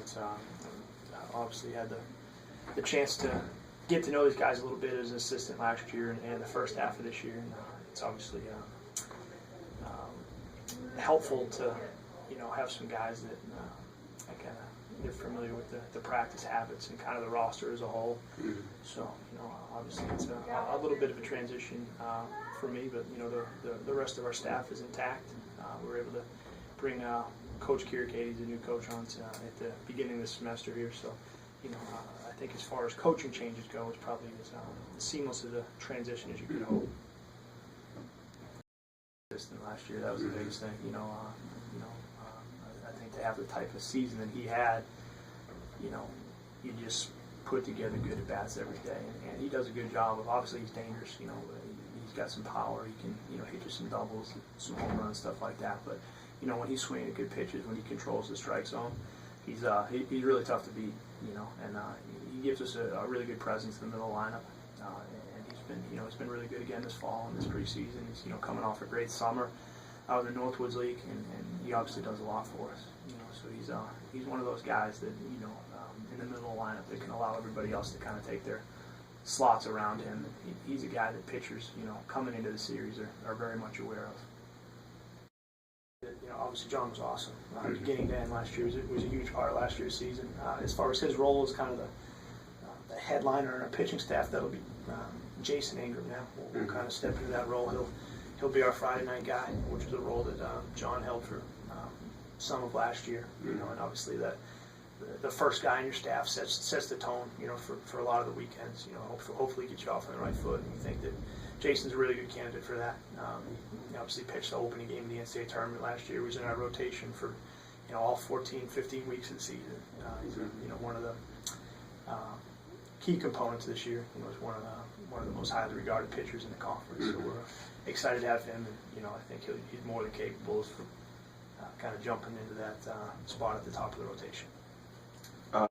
it's obviously had the chance to get to know these guys a little bit as an assistant last year and the first half of this year. And it's obviously helpful to have some guys that they're familiar with the practice habits and kind of the roster as a whole. Mm-hmm. So obviously it's a little bit of a transition for me, but the rest of our staff is intact. We were able to bring Coach Kirikady, the new coach, on at the beginning of the semester here. So I think as far as coaching changes go, it's probably as seamless of a transition as you could hope. Last year, that was the biggest thing. I think to have the type of season that he had, you just put together good at bats every day, and he does a good job of. Obviously, he's dangerous. He's got some power. He can hit you some doubles, some home runs, stuff like that. But when he's swinging at good pitches, when he controls the strike zone, he's really tough to beat. And he gives us a really good presence in the middle of the lineup. And he's been really good again this fall and this preseason. He's coming off a great summer out of the Northwoods League, and he obviously does a lot for us. So he's one of those guys that in the middle of the lineup that can allow everybody else to kind of take their slots around him. He's a guy that pitchers coming into the series are very much aware of. Obviously John was awesome. Beginning to end last year was a huge part of last year's season. As far as his role as kind of the headliner in our pitching staff, that'll be Jason Ingram now. We'll kind of step into that role. He'll be our Friday night guy, which is a role that John held for some of last year. And obviously the first guy on your staff sets the tone, for a lot of the weekends. Hopefully get you off on the right foot. And we think that Jason's a really good candidate for that. He obviously pitched the opening game of the NCAA tournament last year. He was in our rotation for all 14, 15 weeks of the season. He's one of the key components this year. He's one of the most highly regarded pitchers in the conference. So we're excited to have him, and I think he's more than capable of kind of jumping into that spot at the top of the rotation.